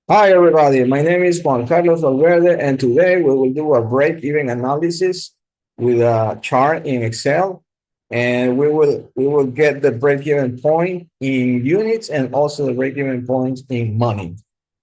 Hi, everybody. My name is Juan Carlos Valverde, and today we will do a break-even analysis with a chart in Excel, and we will get the break-even point in units and also the break-even point in money.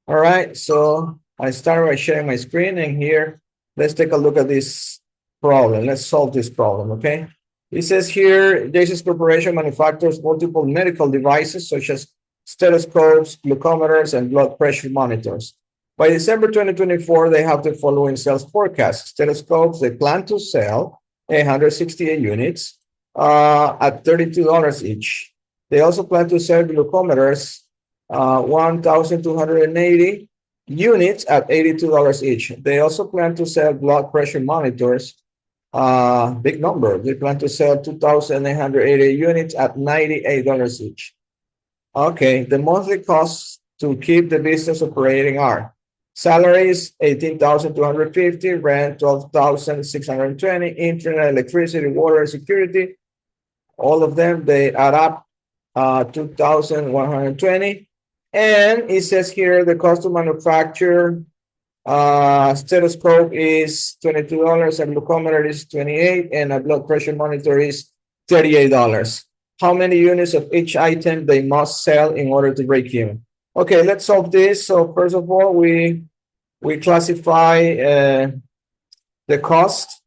All right, so I start by sharing my screen, and here let's take a look at this problem. Let's solve this problem, okay? It says here, Jesus Corporation manufactures multiple medical devices such as stethoscopes, glucometers, and blood pressure monitors. By December 2024, they have the following sales forecast. Stethoscopes, they plan to sell 868 units at $32 each. They also plan to sell glucometers 1,280 units at $82 each. They also plan to sell blood pressure monitors, big number. They plan to sell 2,880 units at $98 each. Okay, the monthly costs to keep the business operating are salaries 18,250, rent 12,620, internet, electricity, water, security. All of them they add up 2,120. And it says here the cost to manufacture stethoscope is $22, a glucometer is 28, and a blood pressure monitor is $38. How many units of each item they must sell in order to break even? Okay, let's solve this. So first of all, we classify the cost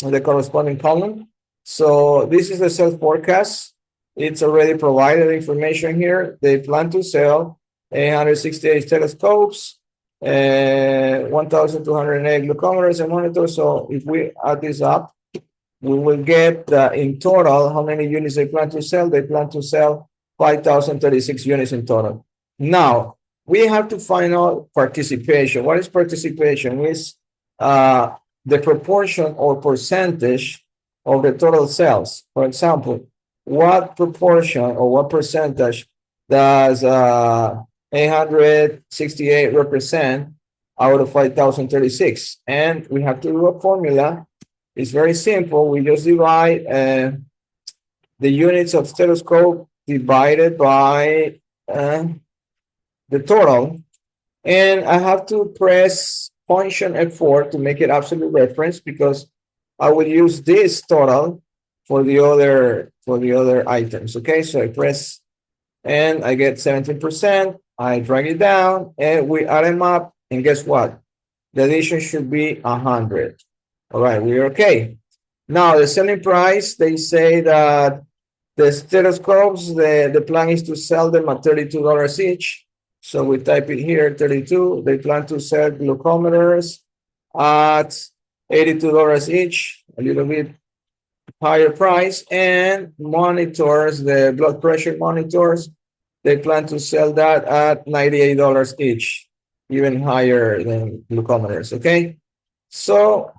in the corresponding column. So this is the sales forecast. It's already provided information here. They plan to sell 868 telescopes, 1,208 glucometers and monitors. So if we add this up, we will get in total how many units they plan to sell. They plan to sell 5,036 units in total. Now, we have to find out participation. What is participation? It's the proportion or percentage of the total sales. For example, what proportion or what percentage does 868 represent out of 5,036? And we have to do a formula. It's very simple. We just divide the units of stethoscope divided by the total. And I have to press function F4 to make it absolute reference because I will use this total for the other items. Okay, so I press and I get 17%. I drag it down and we add them up. And guess what? The addition should be 100. All right, we're okay. Now, the selling price, they say that the stethoscopes, the plan is to sell them at $32 each. So we type it here, 32. They plan to sell glucometers at $82 each, a little bit higher price. And monitors, the blood pressure monitors, they plan to sell that at $98 each, even higher than glucometers, okay? So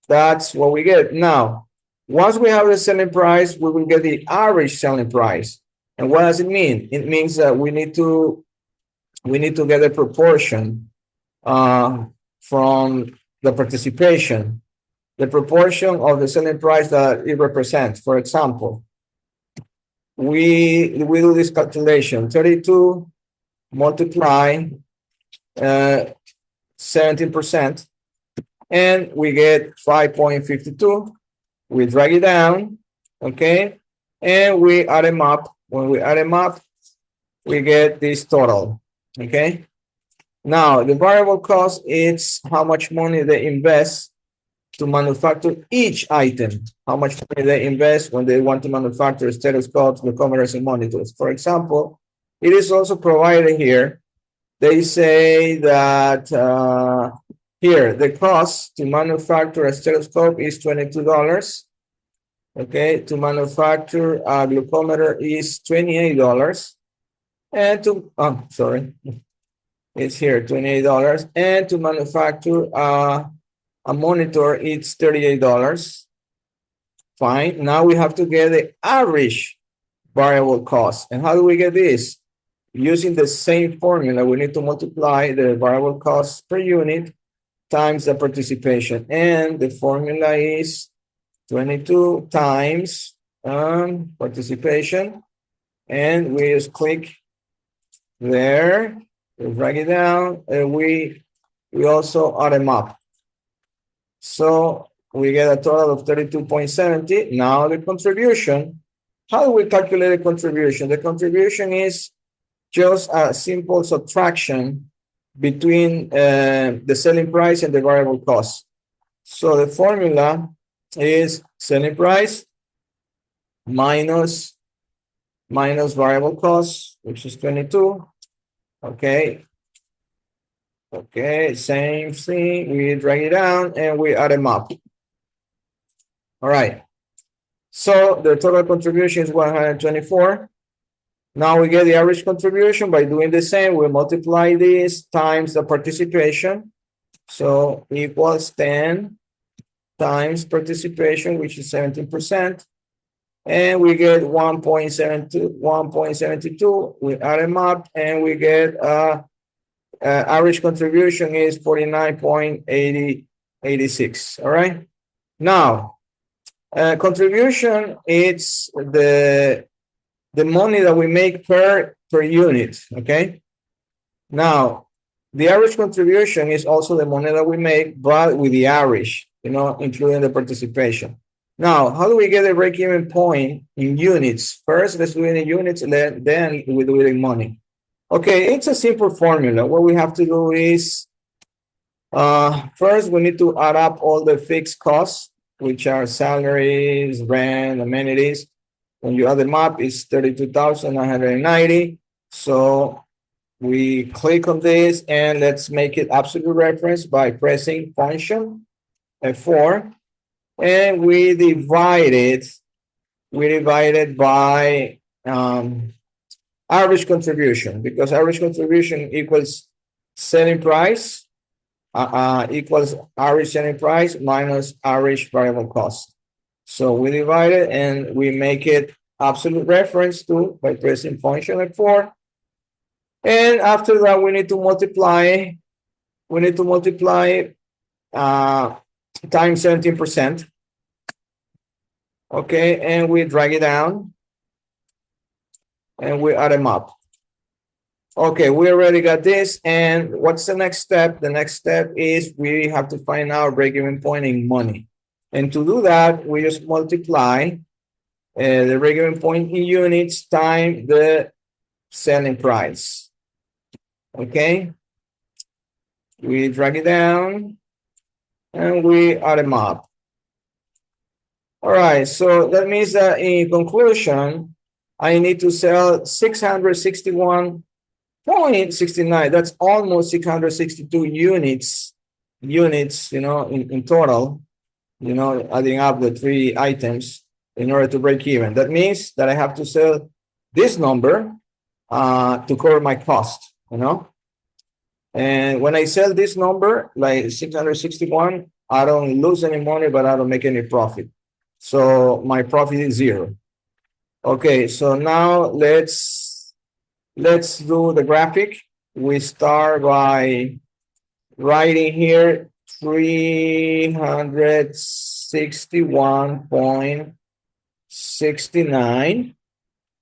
that's what we get. Now, once we have the selling price, we will get the average selling price. And what does it mean? It means that we need to get a proportion from the participation, the proportion of the selling price that it represents. For example, we do this calculation: 32 multiply 17%. And we get 5.52. We drag it down, okay? And we add them up. When we add them up, we get this total, okay? Now, the variable cost is how much money they invest to manufacture each item. How much money they invest when they want to manufacture stethoscopes, glucometers, and monitors. For example, it is also provided here. They say that here, the cost to manufacture a stethoscope is $22. Okay, to manufacture a glucometer is $28. And to, it's here, $28. And to manufacture a monitor, it's $38. Fine, now we have to get the average variable cost. And how do we get this? Using the same formula, we need to multiply the variable cost per unit times the participation. And the formula is 22 times participation. And we just click there. We drag it down, and we also add them up. So we get a total of 32.70. Now the contribution. How do we calculate the contribution? The contribution is just a simple subtraction between the selling price and the variable cost. So the formula is selling price minus variable cost, which is 22. Okay. Okay, same thing. We drag it down and we add them up. All right. So the total contribution is 124. Now we get the average contribution by doing the same. We multiply this times the participation. So equals 10 times participation, which is 17%. And we get 1.72. We add them up and we get average contribution is 49.86. All right. Now, contribution, it's the money that we make per unit. Okay. Now, the average contribution is also the money that we make, but with the average, including the participation. Now, how do we get a break-even point in units? First, let's do it in units, and then we do it in money. Okay, it's a simple formula. What we have to do is, first, we need to add up all the fixed costs, which are salaries, rent, amenities. When you add them up, it's 32,990. So we click on this, and let's make it absolute reference by pressing function F4. And we divide it by average contribution, because average contribution equals selling price equals average selling price minus average variable cost. So we divide it and we make it absolute reference to by pressing function F4. And after that, we need to multiply. Times 17%. Okay, and we drag it down and we add them up. Okay, we already got this. And what's the next step? The next step is we have to find our break-even point in money. And to do that, we just multiply the break-even point in units times the selling price. Okay, we drag it down and we add them up. All right, so that means that in conclusion, I need to sell 661.69. That's almost 662 units, in total, adding up the three items in order to break even. That means that I have to sell this number to cover my cost, And when I sell this number, like 661, I don't lose any money, but I don't make any profit. So my profit is 0. Okay, so now let's do the graphic. We start by writing here 361.69.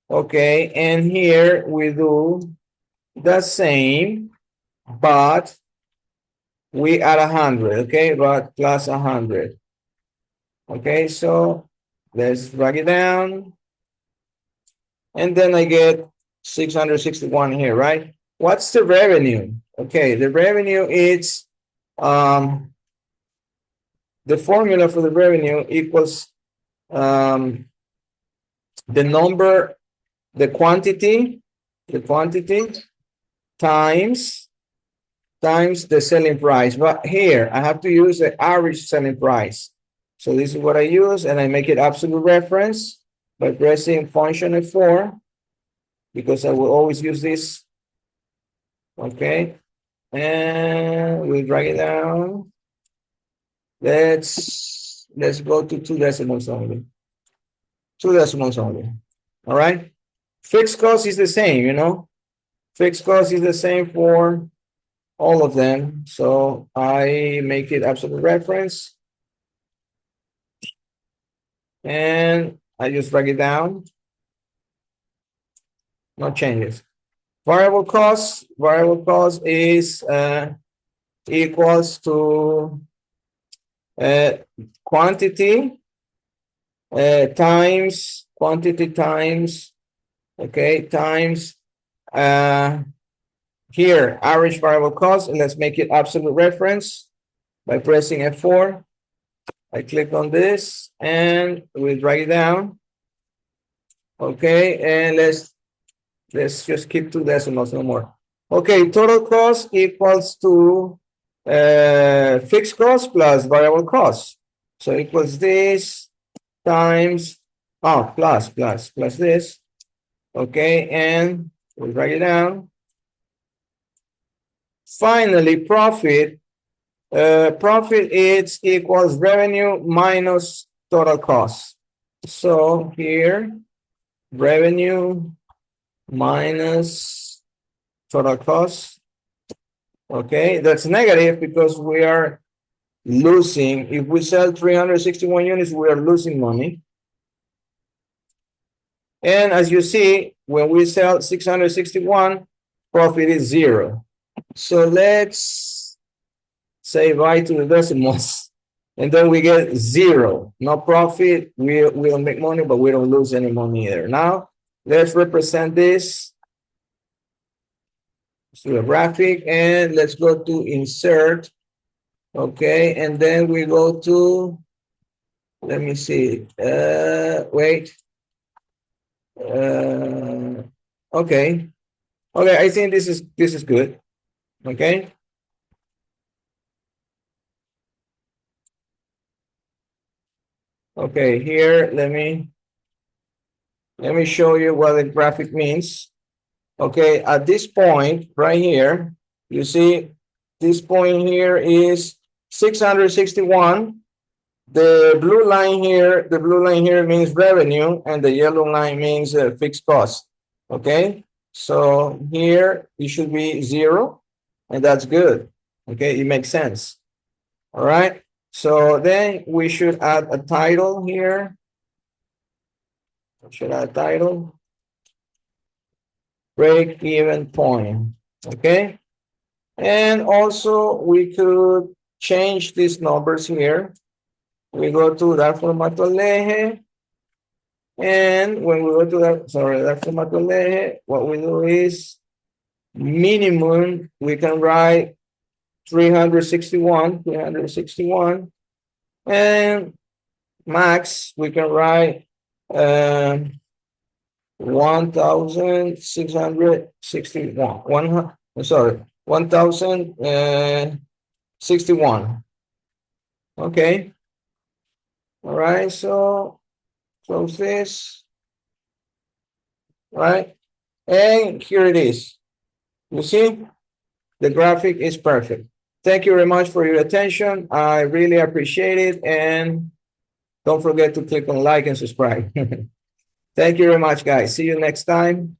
Okay, and here we do the same, but we add 100, okay, but plus 100. Okay, so let's drag it down. And then I get 661 here, right? What's the revenue? Okay, the revenue is, the formula for the revenue equals the number, the quantity times the selling price. But here I have to use the average selling price. So this is what I use, and I make it absolute reference by pressing function F4, because I will always use this. Okay, and we drag it down. Let's go to 2 decimals only. 2 decimals only. All right. Fixed cost is the same, Fixed cost is the same for all of them. So I make it absolute reference. And I just drag it down. No changes. Variable cost is equals to quantity times quantity times, okay, times here average variable cost, and let's make it absolute reference by pressing F4. I click on this and we drag it down. Okay, and let's just keep two decimals, no more. Okay, total cost equals to fixed cost plus variable cost. So equals this times plus this. Okay, and we'll write it down. Finally, profit. Profit is equals revenue minus total cost. So here, revenue minus total cost. Okay, that's negative because we are losing. If we sell 361 units, we are losing money. And as you see, when we sell 661, profit is 0. So let's say bye to the decimals. And then we get 0. No profit. We don't make money, but we don't lose any money either. Now, let's represent this to a graphic. And let's go to insert. Okay. And then we go to, let me see. Wait. Okay. Okay, I think this is good. Okay. Okay, here let me show you what the graphic means. Okay, at this point right here, you see this point here is 661. The blue line here means revenue, and the yellow line means fixed cost. Okay, so here it should be 0, and that's good. Okay, it makes sense. All right, so then we should add a title here. We should add a title. Break even point. Okay, and also we could change these numbers here. We go to that formato leje, and when we go to that formato leje, what we do is minimum, we can write 361, and max, we can write 1,661. 1,061. Okay. All right, so close this, right? And here it is. You see, the graphic is perfect. Thank you very much for your attention. I really appreciate it. And don't forget to click on like and subscribe. Thank you very much, guys. See you next time.